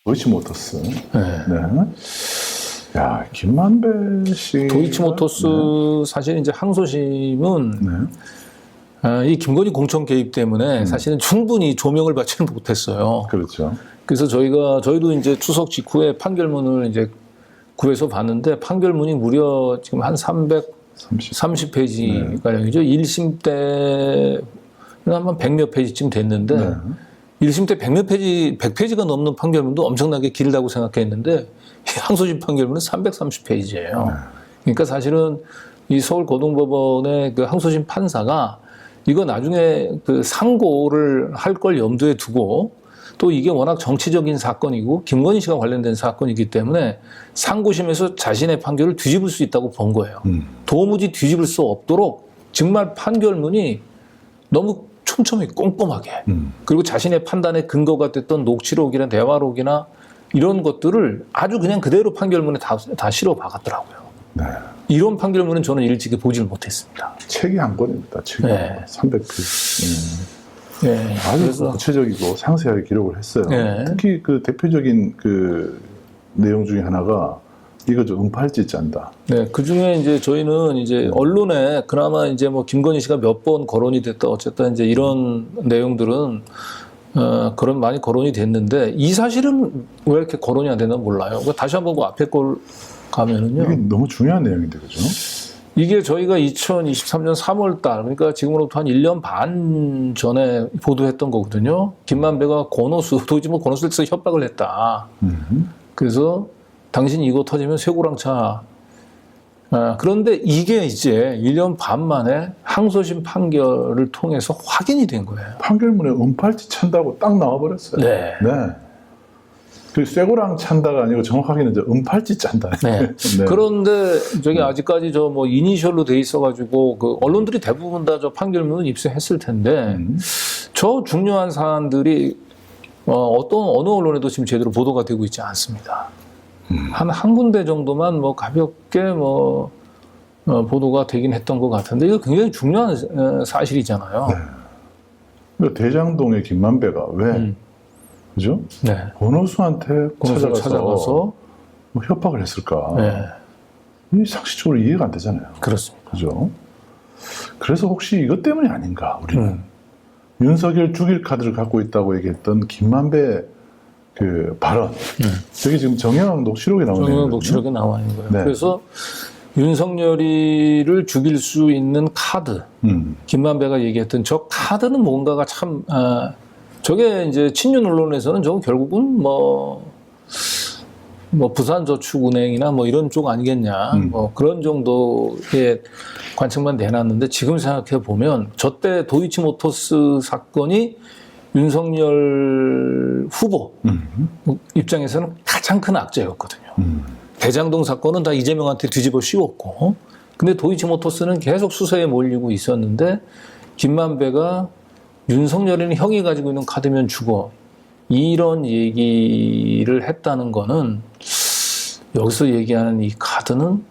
도이치모터스. 네. 네. 야, 김만배 씨. 도이치모터스 사실 이제 항소심은 이 김건희 공천 개입 때문에 사실은 충분히 조명을 받지는 못했어요. 그렇죠. 그래서 저희도 이제 추석 직후에 판결문을 이제 구해서 봤는데 판결문이 무려 지금 한 330페이지 가량이죠. 1심 때는 한 100몇 페이지쯤 됐는데 1심 때 100몇 페이지, 100페이지가 넘는 판결문도 엄청나게 길다고 생각했는데 항소심 판결문은 330페이지예요. 그러니까 사실은 이 서울고등법원의 그 항소심 판사가 이거 나중에 그 상고를 할 걸 염두에 두고 또 이게 워낙 정치적인 사건이고 김건희 씨가 관련된 사건이기 때문에 상고심에서 자신의 판결을 뒤집을 수 있다고 본 거예요. 도무지 뒤집을 수 없도록 정말 판결문이 너무 촘촘히 꼼꼼하게 그리고 자신의 판단의 근거가 됐던 녹취록이나 대화록이나 이런 것들을 아주 그냥 그대로 판결문에 다 실어 박았더라고요. 네. 이런 판결문은 저는 일찍이 보지를 못했습니다. 책이 한 권입니다. 책이 네. 300페이지. 네. 아주 구체적이고 상세하게 기록을 했어요. 네. 특히 그 대표적인 그 내용 중에 하나가 이거 좀 은팔찌 짠다. 네, 그 중에 이제 저희는 이제 언론에 그나마 이제 뭐 김건희 씨가 몇 번 거론이 됐다 어쨌든 이제 이런 내용들은 그런 많이 거론이 됐는데 이 사실은 왜 이렇게 거론이 안 되나 몰라요. 다시 한번 그 앞에 걸 가면은요. 이게 너무 중요한 내용인데, 그죠? 이게 저희가 2023년 3월 달, 그러니까 지금으로부터 한 1년 반 전에 보도했던 거거든요. 김만배가 도이치모 권오수에서 협박을 했다. 그래서 당신 이거 터지면 쇠고랑 차. 그런데 이게 이제 1년 반 만에 항소심 판결을 통해서 확인이 된 거예요. 판결문에 은팔찌 찬다고 딱 나와버렸어요. 네. 그 쇠고랑 찬다가 아니고 정확하게는 이제 은팔찌 짠다. 네. 그런데 저기 아직까지 저 뭐 이니셜로 돼 있어가지고 그 언론들이 대부분 다 저 판결문을 입수했을 텐데 저 중요한 사안들이 어느 언론에도 지금 제대로 보도가 되고 있지 않습니다. 한 군데 정도만 뭐 가볍게 보도가 되긴 했던 것 같은데 이거 굉장히 중요한 사실이잖아요. 네. 대장동의 김만배가 왜 그죠? 네. 권오수한테 찾아가서 뭐 협박을 했을까? 네. 이 상식적으로 이해가 안 되잖아요. 그렇습니다. 그죠? 그래서 혹시 이것 때문이 아닌가? 우리는 윤석열 죽일 카드를 갖고 있다고 얘기했던 김만배 그 발언. 저기 지금 정영 녹취록에 나오는 정영 녹취록에 나와 있는 거예요. 네. 그래서 윤석열이를 죽일 수 있는 카드. 김만배가 얘기했던 저 카드는 뭔가가 참 저게 이제 친윤 언론에서는 저거 결국은 뭐 부산저축은행이나 뭐 이런 쪽 아니겠냐. 뭐 그런 정도의 관측만 내놨는데 지금 생각해 보면 저때 도이치모터스 사건이 윤석열 후보 입장에서는 가장 큰 악재였거든요. 대장동 사건은 다 이재명한테 뒤집어 씌웠고 근데 도이치모터스는 계속 수사에 몰리고 있었는데 김만배가 윤석열이는 형이 가지고 있는 카드면 죽어. 이런 얘기를 했다는 거는 여기서 얘기하는 이 카드는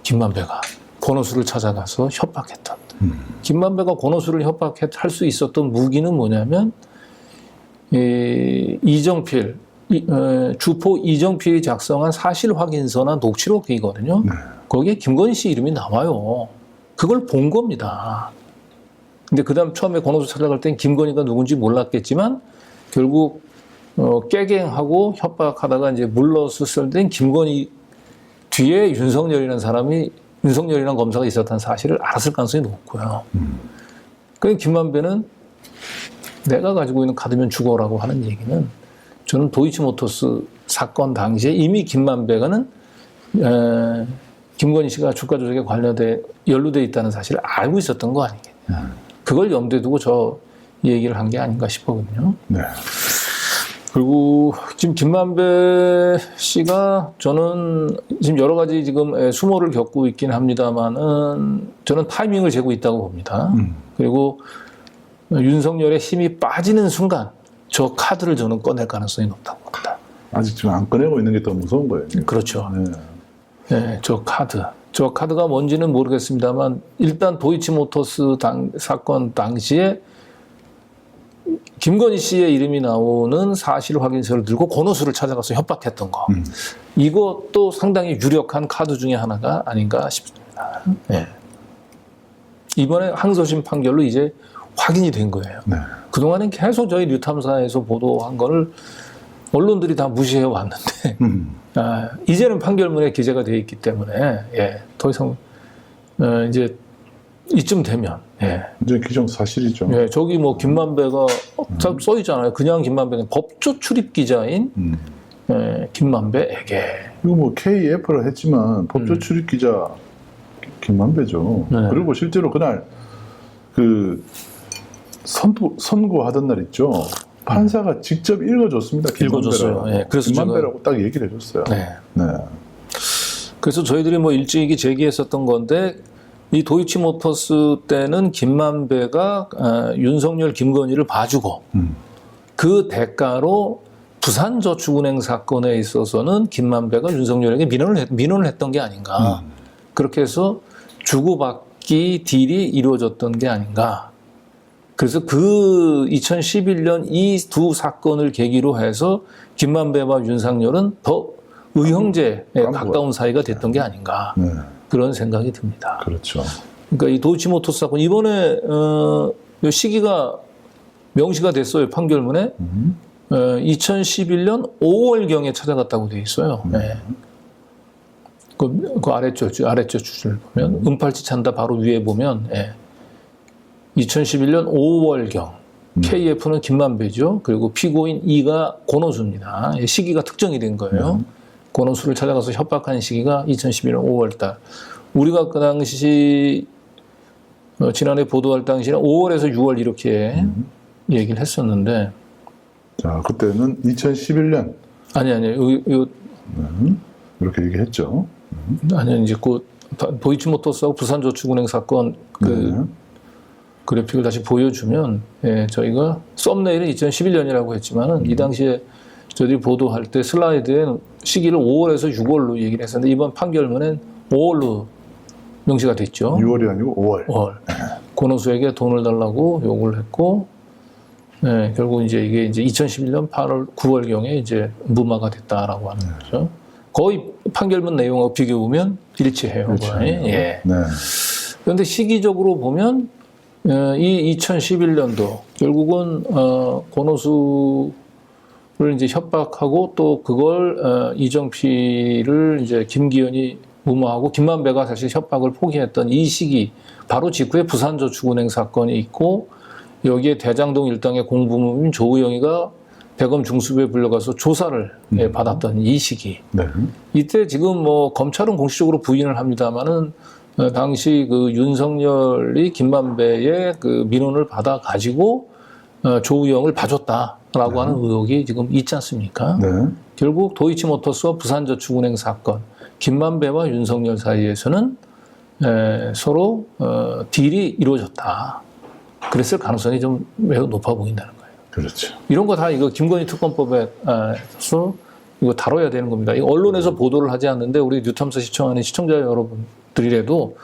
김만배가 권오수를 찾아가서 협박했다. 김만배가 권오수를 협박할 수 있었던 무기는 뭐냐면 이정필, 주포 이정필이 작성한 사실 확인서나 녹취록이거든요. 거기에 김건희 씨 이름이 나와요. 그걸 본 겁니다. 근데 그 다음 처음에 권오수 찾아갈 땐 김건희가 누군지 몰랐겠지만 결국 깨갱하고 협박하다가 이제 물러섰을 땐 김건희 뒤에 윤석열이라는 검사가 있었다는 사실을 알았을 가능성이 높고요. 그러니까 김만배는 내가 가지고 있는 카드면 죽어라고 하는 얘기는 저는 도이치모터스 사건 당시에 이미 김만배가는 김건희 씨가 주가 조작에 연루돼 있다는 사실을 알고 있었던 거 아니겠냐. 그걸 염두에 두고 저 얘기를 한 게 아닌가 싶거든요. 네. 그리고 지금 김만배 씨가 저는 지금 여러 가지 지금 수모를 겪고 있긴 합니다만은 저는 타이밍을 재고 있다고 봅니다. 그리고 윤석열의 힘이 빠지는 순간 저 카드를 저는 꺼낼 가능성이 높다고 봅니다. 아직 지금 안 꺼내고 있는 게 더 무서운 거예요. 그렇죠. 네, 저 카드가 뭔지는 모르겠습니다만 일단 도이치모터스 사건 당시에 김건희 씨의 이름이 나오는 사실 확인서를 들고 권오수를 찾아가서 협박했던 거. 이것도 상당히 유력한 카드 중에 하나가 아닌가 싶습니다. 네. 이번에 항소심 판결로 이제 확인이 된 거예요. 네. 그동안은 계속 저희 뉴탐사에서 보도한 거를 언론들이 다 무시해 왔는데 이제는 판결문에 기재가 되어 있기 때문에 더 이상 이제 이쯤 되면 이제 기정사실이죠. 저기 뭐 김만배가 써 있잖아요. 그냥 김만배는 법조 출입 기자인 김만배에게 그리고 뭐 KF를 했지만 법조 출입 기자 김만배죠. 네. 그리고 실제로 그날 그 선고하던 날 있죠. 판사가 직접 읽어줬습니다. 읽어줬어요. 김만배라고. 그래서 김만배라고 딱 얘기를 해줬어요. 네. 그래서 저희들이 뭐 일찍이 제기했었던 건데 이 도이치모터스 때는 김만배가 윤석열, 김건희를 봐주고 그 대가로 부산저축은행 사건에 있어서는 김만배가 윤석열에게 민원을 했던 게 아닌가. 그렇게 해서 주고받기 딜이 이루어졌던 게 아닌가. 그래서 그 2011년 이 두 사건을 계기로 해서 김만배와 윤석열은 더 의형제에 가까운 사이가 됐던 게 아닌가. 그런 생각이 듭니다. 그렇죠. 그러니까 이 도이치모터스 사건 이번에 시기가 명시가 됐어요. 판결문에 2011년 5월경에 찾아갔다고 돼 있어요. 그 아래쪽 줄을 보면 은팔찌 찬다 바로 위에 보면 2011년 5월경 KF는 김만배죠. 그리고 피고인 E가 권오수입니다. 시기가 특정이 된 거예요. 권오수를 찾아가서 협박한 시기가 2011년 5월달. 우리가 그 당시 지난해 보도할 당시는 5월에서 6월 이렇게 얘기를 했었는데. 자, 그때는 2011년. 아니요. 이렇게 얘기했죠. 아니요, 이제 그 도이치모터스하고 부산저축은행 사건 그래픽을 다시 보여주면 저희가 썸네일은 2011년이라고 했지만은 이 당시에 저희들이 보도할 때 슬라이드에 시기를 5월에서 6월로 얘기를 했었는데 이번 판결문엔 5월로 명시가 됐죠. 6월이 아니고 5월. 권오수에게 돈을 달라고 요구를 했고, 결국 이제 이게 이제 2011년 8월, 9월경에 이제 무마가 됐다라고 하는 거죠. 거의 판결문 내용하고 비교해보면 일치해요. 그런데 시기적으로 보면 이 2011년도 결국은 권오수를 이제 협박하고 또 그걸 이정피를 이제 김기현이 무마하고 김만배가 사실 협박을 포기했던 이 시기 바로 직후에 부산저축은행 사건이 있고 여기에 대장동 일당의 공부모인 조우영이가 대검 중수부에 불려가서 조사를 받았던 이 시기. 이때 지금 뭐 검찰은 공식적으로 부인을 합니다만은 당시 그 윤석열이 김만배의 그 민원을 받아 가지고 조우영을 봐줬다라고 하는 의혹이 지금 있지 않습니까? 결국 도이치모터스와 부산저축은행 사건, 김만배와 윤석열 사이에서는 서로 딜이 이루어졌다. 그랬을 가능성이 좀 매우 높아 보인다는 거예요. 그렇죠. 이런 거 다 이거 김건희 특검법에서 이거 다뤄야 되는 겁니다. 이거 언론에서 보도를 하지 않는데 우리 뉴탐사 시청하는 시청자 여러분들이라도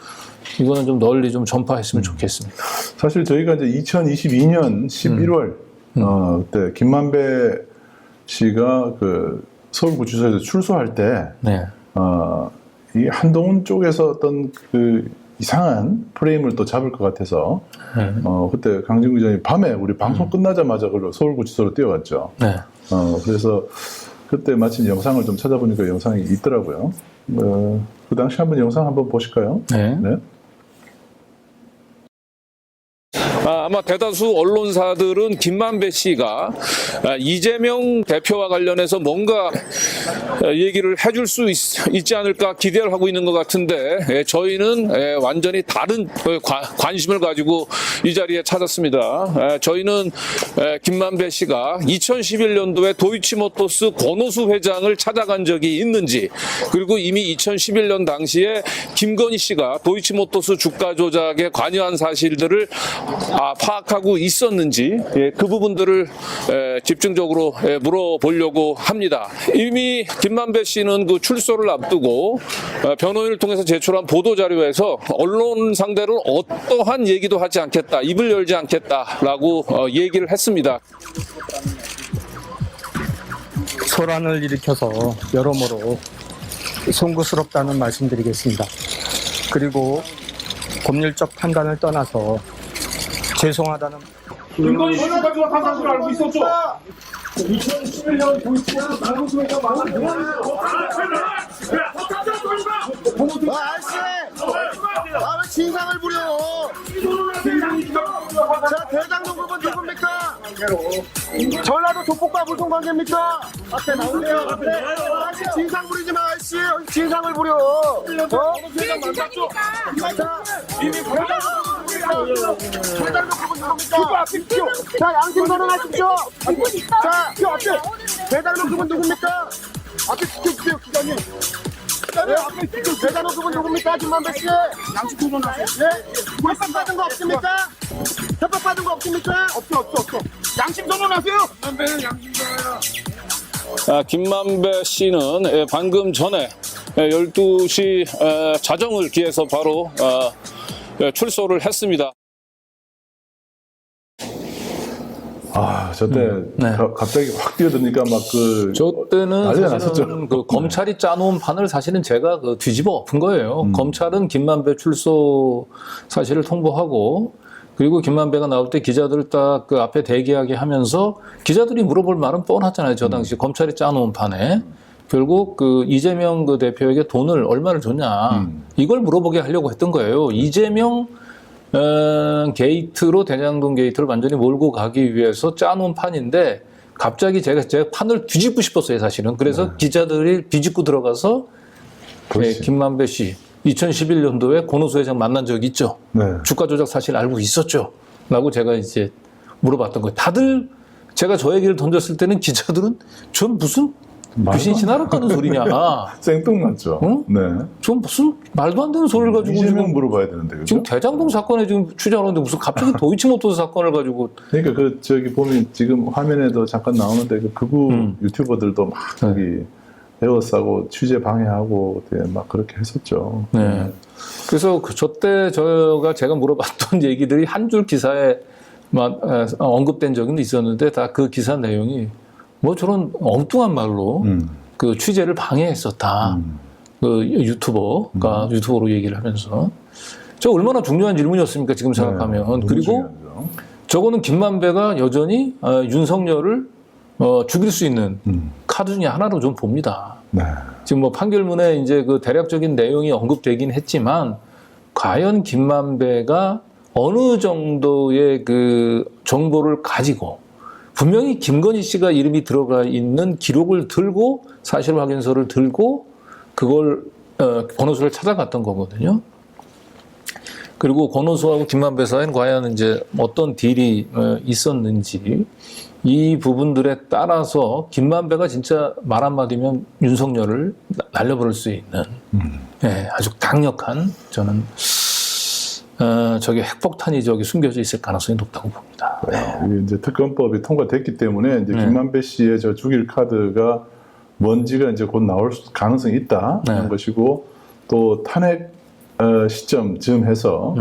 이거는 좀 널리 좀 전파했으면 좋겠습니다. 사실 저희가 이제 2022년 11월 그때 김만배 씨가 그 서울구치소에서 출소할 때 이 한동훈 쪽에서 어떤 그 이상한 프레임을 또 잡을 것 같아서 그때 강진구 기자님 밤에 우리 방송 끝나자마자 그걸로 서울구치소로 뛰어갔죠. 그래서 그때 마침 영상을 좀 찾아보니까 영상이 있더라고요. 그 당시 한번 영상 한번 보실까요? 아마 대다수 언론사들은 김만배 씨가 이재명 대표와 관련해서 뭔가 얘기를 해줄 수 있지 않을까 기대를 하고 있는 것 같은데 저희는 완전히 다른 관심을 가지고 이 자리에 찾았습니다. 저희는 김만배 씨가 2011년도에 도이치모터스 권오수 회장을 찾아간 적이 있는지 그리고 이미 2011년 당시에 김건희 씨가 도이치모터스 주가 조작에 관여한 사실들을 파악하고 있었는지 그 부분들을 집중적으로 물어보려고 합니다. 이미 김만배 씨는 그 출소를 앞두고 변호인을 통해서 제출한 보도자료에서 언론 상대로 어떠한 얘기도 하지 않겠다, 입을 열지 않겠다라고 얘기를 했습니다. 소란을 일으켜서 여러모로 송구스럽다는 말씀드리겠습니다. 그리고 법률적 판단을 떠나서 죄송하다는 김건희 씨가 가지고 한 사실을 알고 있었죠. 2011년 도이치모터 방송에서 망한 아저씨! 왜 진상을 부려? 자, 대장동 그분 누굽니까? 전라도 조폭과 무슨 관계입니까? 앞에 나오세요. 아저씨 진상 부리지 마, 아저씨. 진상을 부려. 대장 만났죠? 자, 대장동 그분 누굽니까? 자, 양심 선언하십시오. 자, 그 앞에 대장동 그분 누굽니까? 앞에 지켜주세요, 기자님. 대단한 그분 누굽니까? 김만배 씨? 양식 소존하세요? 예? 협박받은 거 없습니까? 협박받은 거 없습니까? 없어. 양심 선언하세요? 김만배는 양심 선언해요. 김만배 씨는 방금 전에 12시 자정을 기해서 바로 출소를 했습니다. 저때 네. 갑자기 확 뛰어드니까 막 저 때는 난리가 사실은 났었죠. 그 검찰이 짜놓은 판을 사실은 제가 그 뒤집어 엎은 거예요. 검찰은 김만배 출소 사실을 통보하고, 그리고 김만배가 나올 때 기자들 딱 그 앞에 대기하게 하면서 기자들이 물어볼 말은 뻔하잖아요. 저 당시 검찰이 짜놓은 판에. 결국 그 이재명 그 대표에게 돈을 얼마를 줬냐, 이걸 물어보게 하려고 했던 거예요. 이재명 게이트로 대장동 게이트를 완전히 몰고 가기 위해서 짜놓은 판인데, 갑자기 제가 판을 뒤집고 싶었어요, 사실은. 그래서 기자들이 비집고 들어가서 김만배 씨 2011년도에 권오수 회장 만난 적 있죠? 네. 주가 조작 사실 알고 있었죠? 라고 제가 이제 물어봤던 거예요. 다들 제가 저 얘기를 던졌을 때는 기자들은 전 무슨 귀신 신하러 가는 소리냐. 생뚱맞죠. 응? 네. 전 무슨 말도 안 되는 소리를 가지고 이재명 지금 물어봐야 되는데, 그죠? 지금 대장동 사건에 지금 취재하는데 무슨 갑자기 도이치모터스 사건을 가지고. 그러니까 저기 보면 지금 화면에도 잠깐 나오는데 그 극우 유튜버들도 막 저기 에워싸고 취재 방해하고 막 그렇게 했었죠. 네. 그래서 저때 제가 물어봤던 얘기들이 한 줄 기사에 언급된 적은 있었는데, 다 그 기사 내용이 뭐 저런 엉뚱한 말로 그 취재를 방해했었다. 그 유튜버가 유튜버로 얘기를 하면서. 저 얼마나 중요한 질문이었습니까, 지금 생각하면. 너무 그리고 중요하죠. 저거는 김만배가 여전히 윤석열을 죽일 수 있는 카드 중에 하나로 좀 봅니다. 네. 지금 뭐 판결문에 이제 그 대략적인 내용이 언급되긴 했지만, 과연 김만배가 어느 정도의 그 정보를 가지고, 분명히 김건희 씨가 이름이 들어가 있는 기록을 들고, 사실 확인서를 들고, 그걸 권오수를 찾아갔던 거거든요. 그리고 권오수하고 김만배 사이엔 과연 이제 어떤 딜이 있었는지, 이 부분들에 따라서 김만배가 진짜 말 한마디면 윤석열을 날려버릴 수 있는 아주 강력한, 저는 저기 핵폭탄이 저기 숨겨져 있을 가능성이 높다고 봅니다. 이게 이제 특검법이 통과됐기 때문에 이제 김만배 씨의 저 죽일 카드가 뭔지가 이제 곧 나올 가능성이 있다는 것이고, 또 탄핵 시점쯤 해서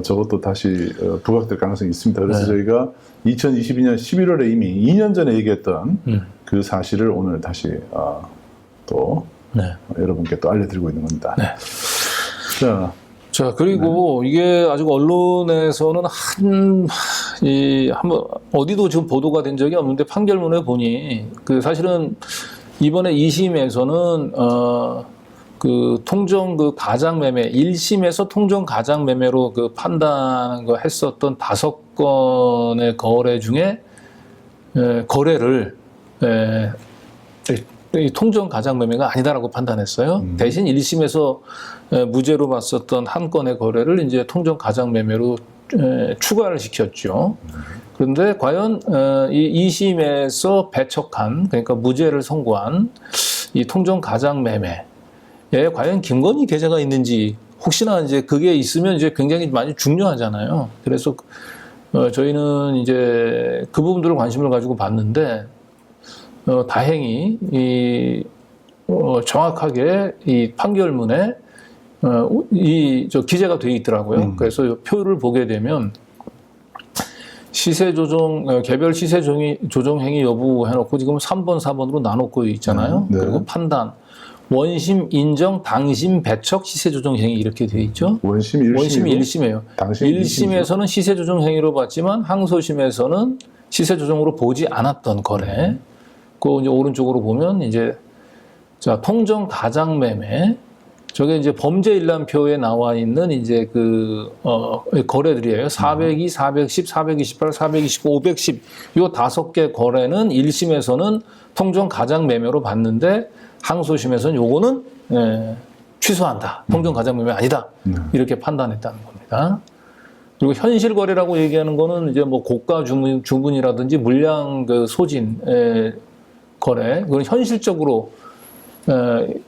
저것도 다시 부각될 가능성이 있습니다. 그래서 저희가 2022년 11월에 이미 2년 전에 얘기했던 그 사실을 오늘 다시 또 여러분께 또 알려드리고 있는 겁니다. 네. 자, 그리고 이게 아직 언론에서는 한번 어디도 지금 보도가 된 적이 없는데, 판결문에 보니 그 사실은 이번에 2심에서는 그 통정 그 가장 매매, 1심에서 통정 가장 매매로 그 판단 거 했었던 5건의 거래 중에 거래를 이 통정 가장 매매가 아니다라고 판단했어요. 대신 1심에서 무죄로 봤었던 한 건의 거래를 이제 통정 가장 매매로 추가를 시켰죠. 그런데 과연 이 2심에서 배척한, 그러니까 무죄를 선고한 이 통정 가장 매매에 과연 김건희 계좌가 있는지, 혹시나 이제 그게 있으면 이제 굉장히 많이 중요하잖아요. 그래서 저희는 이제 그 부분들을 관심을 가지고 봤는데, 다행히 정확하게 이 판결문에 기재가 되어 있더라고요. 그래서 이 표를 보게 되면 시세 조정, 개별 시세 조정 행위 여부 해놓고 지금 3번, 4번으로 나눠고 있잖아요. 네. 그리고 판단, 원심, 인정, 당심, 배척, 시세 조정 행위 이렇게 되어 있죠. 원심 1심. 원심이 1심이에요. 당심 1심에서는 시세 조정 행위로 봤지만 항소심에서는 시세 조정으로 보지 않았던 거래. 그 이제 오른쪽으로 보면 이제 자, 통정 가장 매매. 저게 이제 범죄 일람표에 나와 있는 이제 거래들이에요. 402, 410, 428, 425, 510. 요 5개 거래는 1심에서는 통정 가장 매매로 봤는데 항소심에서는 요거는 취소한다. 통정 가장 매매 아니다. 이렇게 판단했다는 겁니다. 그리고 현실 거래라고 얘기하는 거는 이제 뭐 고가 주문이라든지 물량 소진 거래. 그건 현실적으로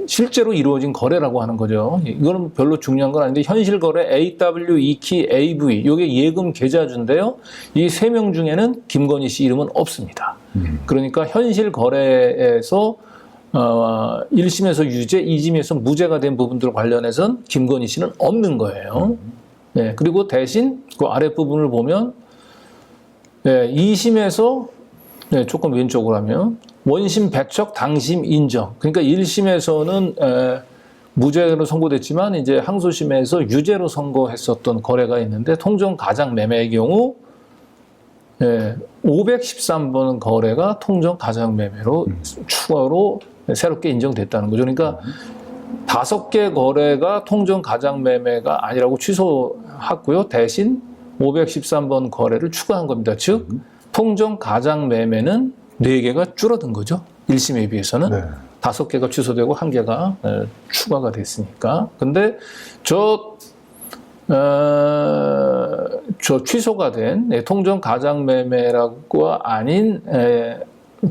실제로 이루어진 거래라고 하는 거죠. 이거는 별로 중요한 건 아닌데 현실 거래 AW, E키, AV 이게 예금 계좌주인데요. 이 3명 중에는 김건희 씨 이름은 없습니다. 그러니까 현실 거래에서 1심에서 유죄, 2심에서 무죄가 된 부분들 관련해서는 김건희 씨는 없는 거예요. 네, 그리고 대신 그 아랫부분을 보면 2심에서 조금 왼쪽으로 하면 원심 배척, 당심 인정. 그러니까 1심에서는 무죄로 선고됐지만 이제 항소심에서 유죄로 선고했었던 거래가 있는데 통정 가장 매매의 경우 513번 거래가 통정 가장 매매로 추가로 새롭게 인정됐다는 거죠. 그러니까 5개 거래가 통정 가장 매매가 아니라고 취소했고요. 대신 513번 거래를 추가한 겁니다. 즉 통정 가장 매매는 4개가 줄어든 거죠. 1심에 비해서는. 네. 5개가 취소되고 1개가 추가가 됐으니까. 근데 저 취소가 된 통정 가장 매매라고 아닌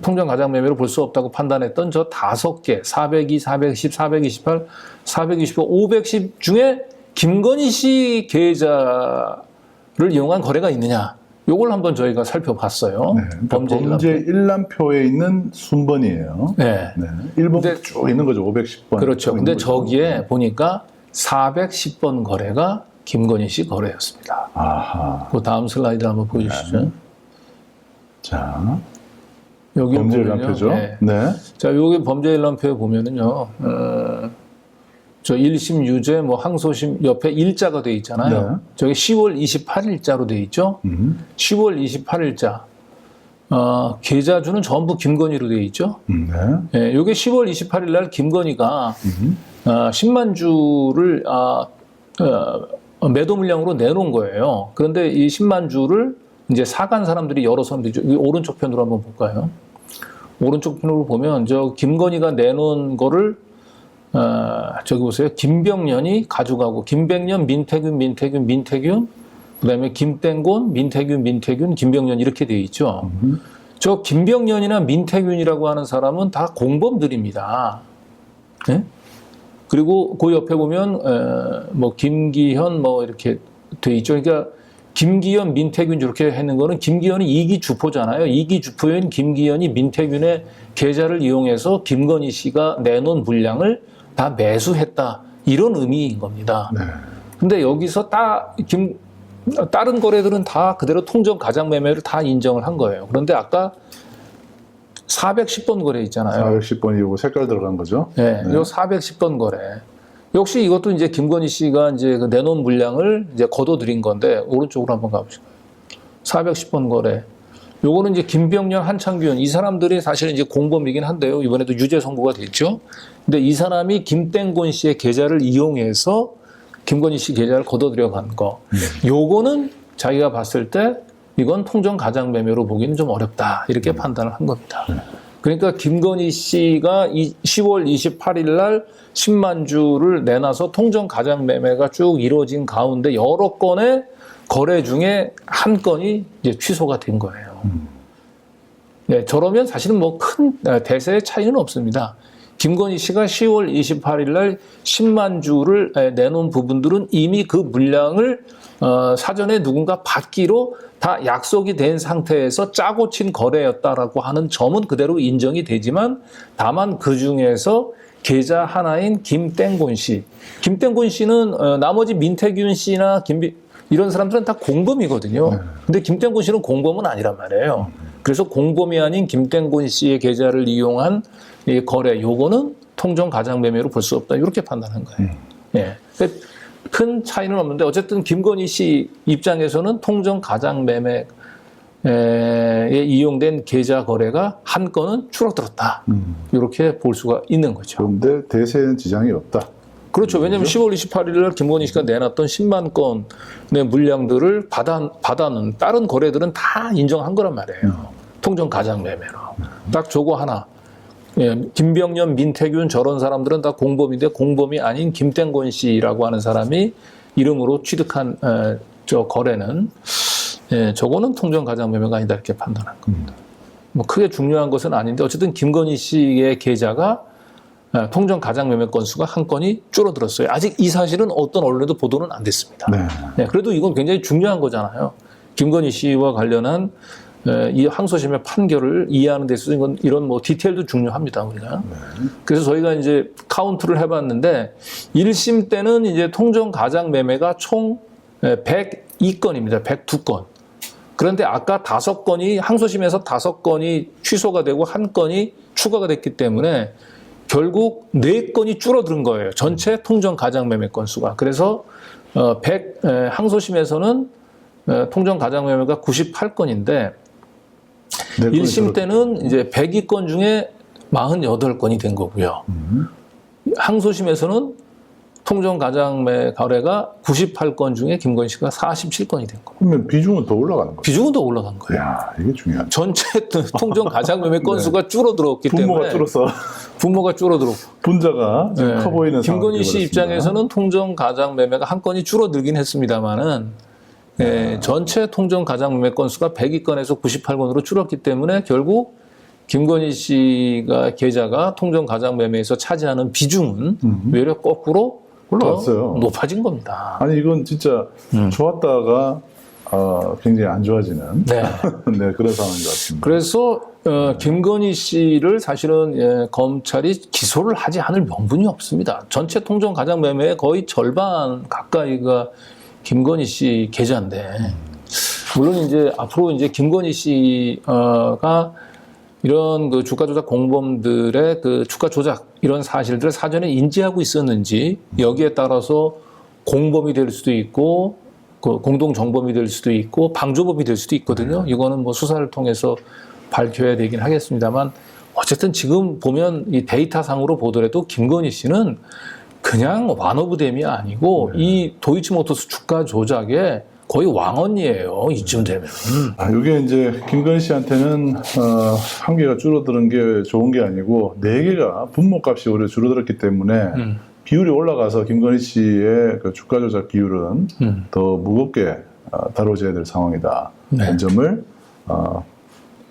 통정 가장 매매로 볼 수 없다고 판단했던 저 5개, 402, 410, 428, 425, 510 중에 김건희 씨 계좌를 이용한 거래가 있느냐. 요걸 한번 저희가 살펴봤어요. 네, 그러니까 범죄 일람표에 있는 순번이에요. 네. 네. 1번부터 쭉 있는 거죠. 510번. 그렇죠. 근데 저기에 보니까 410번 거래가 김건희 씨 거래였습니다. 아하. 그 다음 슬라이드 한번 보여주시죠. 네. 자, 여기 범죄 보면요. 일람표죠. 네. 네. 자, 여기 범죄 일람표에 보면은요. 저 1심 유죄, 뭐 항소심 옆에 일자가 돼 있잖아요. 네. 저기 10월 28일자로 돼 있죠. 10월 28일자. 계좌주는 전부 김건희로 돼 있죠. 네. 예, 요게 10월 28일 날 김건희가 10만 주를 매도 물량으로 내놓은 거예요. 그런데 이 10만 주를 이제 사간 사람들이 여러 사람들이 오른쪽 편으로 한번 볼까요? 오른쪽 편으로 보면 저 김건희가 내놓은 거를 저기 보세요. 김병년이 가져가고 김병년, 민태균, 그다음에 김땡곤, 민태균, 김병년 이렇게 되어 있죠. 저 김병년이나 민태균이라고 하는 사람은 다 공범들입니다. 네? 그리고 그 옆에 보면 뭐 김기현 뭐 이렇게 돼 있죠. 그러니까 김기현, 민태균 이렇게 했는 거는 김기현이 이기 주포잖아요. 이기 주포인 김기현이 민태균의 계좌를 이용해서 김건희 씨가 내놓은 물량을 다 매수했다. 이런 의미인 겁니다. 네. 근데 여기서 다른 거래들은 다 그대로 통정 가장 매매를 다 인정을 한 거예요. 그런데 아까 410번 거래 있잖아요. 410번이고 색깔 들어간 거죠. 네, 요 410번 거래. 역시 이것도 이제 김건희 씨가 이제 그 내놓은 물량을 이제 거둬들인 건데 오른쪽으로 한번 가보실까요? 410번 거래. 요거는 이제 김병년, 한창균 이 사람들이 사실 이제 공범이긴 한데요. 이번에도 유죄 선고가 됐죠. 근데 이 사람이 김땡곤 씨의 계좌를 이용해서 김건희 씨 계좌를 걷어들여 간 거. 요거는 자기가 봤을 때 이건 통정 가장 매매로 보기는 좀 어렵다. 이렇게 판단을 한 겁니다. 그러니까 김건희 씨가 10월 28일 날 10만 주를 내놔서 통정 가장 매매가 쭉 이루어진 가운데 여러 건의 거래 중에 한 건이 이제 취소가 된 거예요. 네, 저러면 사실은 뭐 큰 대세의 차이는 없습니다. 김건희 씨가 10월 28일 날 10만 주를 내놓은 부분들은 이미 그 물량을 사전에 누군가 받기로 다 약속이 된 상태에서 짜고 친 거래였다라고 하는 점은 그대로 인정이 되지만 다만 그 중에서 계좌 하나인 김땡곤 씨. 김땡곤 씨는 나머지 민태균 씨나 이런 사람들은 다 공범이거든요. 근데 김땡곤 씨는 공범은 아니란 말이에요. 그래서 공범이 아닌 김땡곤 씨의 계좌를 이용한 이 거래, 요거는 통정 가장 매매로 볼 수 없다. 이렇게 판단한 거예요. 예. 큰 차이는 없는데 어쨌든 김건희 씨 입장에서는 통정 가장 매매에 이용된 계좌 거래가 한 건은 줄어들었다. 이렇게 볼 수가 있는 거죠. 그런데 대세에는 지장이 없다. 그렇죠. 왜냐하면 10월 28일 날 김건희 씨가 내놨던 10만 건의 물량들을 받아는 다른 거래들은 다 인정한 거란 말이에요. 통정 가장 매매로. 딱 저거 하나. 예, 김병년, 민태균 저런 사람들은 다 공범인데 공범이 아닌 김땡곤 씨라고 하는 사람이 이름으로 취득한 저 거래는 저거는 통정 가장 매매가 아니다 이렇게 판단한 겁니다. 뭐 크게 중요한 것은 아닌데 어쨌든 김건희 씨의 계좌가 통정 가장 매매 건수가 한 건이 줄어들었어요. 아직 이 사실은 어떤 언론에도 보도는 안 됐습니다. 네, 그래도 이건 굉장히 중요한 거잖아요. 김건희 씨와 관련한 이 항소심의 판결을 이해하는 데 있어서 이런 뭐 디테일도 중요합니다, 우리가. 그래서 저희가 이제 카운트를 해봤는데 1심 때는 이제 통정 가장 매매가 총 102건입니다. 102건. 그런데 아까 5건이 항소심에서 5건이 취소가 되고 1건이 추가가 됐기 때문에 결국 4건이 줄어든 거예요. 전체 통정 가장 매매 건수가. 그래서 항소심에서는 통정 가장 매매가 98건인데 1심 때는 이제 102건 중에 48건이 된 거고요. 항소심에서는 통정 가장 매 거래가 98건 중에 김건희 씨가 47건이 된 거예요. 그러면 비중은 더 올라가는 거예요. 비중은 더 올라간 거예요. 야, 이게 중요하다. 전체 통정 가장 매매 건수가 줄어들었기 분모가 때문에 줄어서 분모가 줄어들었고 분자가 지금 커 보이는 김건희 씨 상황이 입장에서는 통정 가장 매매가 한 건이 줄어들긴 했습니다만은 전체 통정 가장 매매 건수가 102건에서 98건으로 줄었기 때문에 결국 김건희 씨가 계좌가 통정 가장 매매에서 차지하는 비중은 외려 거꾸로 올라갔어요. 더 높아진 겁니다. 아니 이건 진짜 좋았다가 굉장히 안 좋아지는 네. 네, 그런 상황인 것 같습니다. 그래서 김건희 씨를 사실은 검찰이 기소를 하지 않을 명분이 없습니다. 전체 통정 가장 매매의 거의 절반 가까이가 김건희 씨 계좌인데 물론 이제 앞으로 이제 김건희 씨가 이런 그 주가 조작 공범들의 그 주가 조작 이런 사실들을 사전에 인지하고 있었는지 여기에 따라서 공범이 될 수도 있고 그 공동 정범이 될 수도 있고 방조범이 될 수도 있거든요. 이거는 뭐 수사를 통해서 밝혀야 되긴 하겠습니다만 어쨌든 지금 보면 이 데이터상으로 보더라도 김건희 씨는 그냥 완오브댐이 아니고 이 도이치모터스 주가 조작에 거의 왕언니예요. 이쯤 되면. 이게 이제 김건희 씨한테는 한 개가 줄어드는 게 좋은 게 아니고 4개가 분모값이 오히려 줄어들었기 때문에 비율이 올라가서 김건희 씨의 그 주가 조작 비율은 더 무겁게 다뤄져야 될 상황이다. 이 점을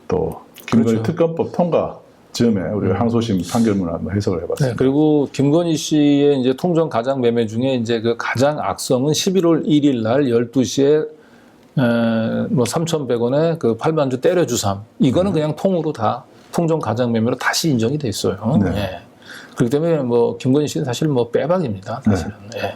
또 김건희 그렇죠. 특검법 통과 즈음에 우리가 항소심 판결문을 한번 해석을 해봤습니다. 네, 그리고 김건희 씨의 이제 통정 가장 매매 중에 이제 그 가장 악성은 11월 1일 날 12시에 뭐 3,100원에 그 8만 주 때려주삼. 이거는 그냥 통으로 다 통정 가장 매매로 다시 인정이 돼 있어요. 네. 네. 그렇기 때문에 뭐 김건희 씨는 사실 뭐 빼박입니다. 사실은. 네.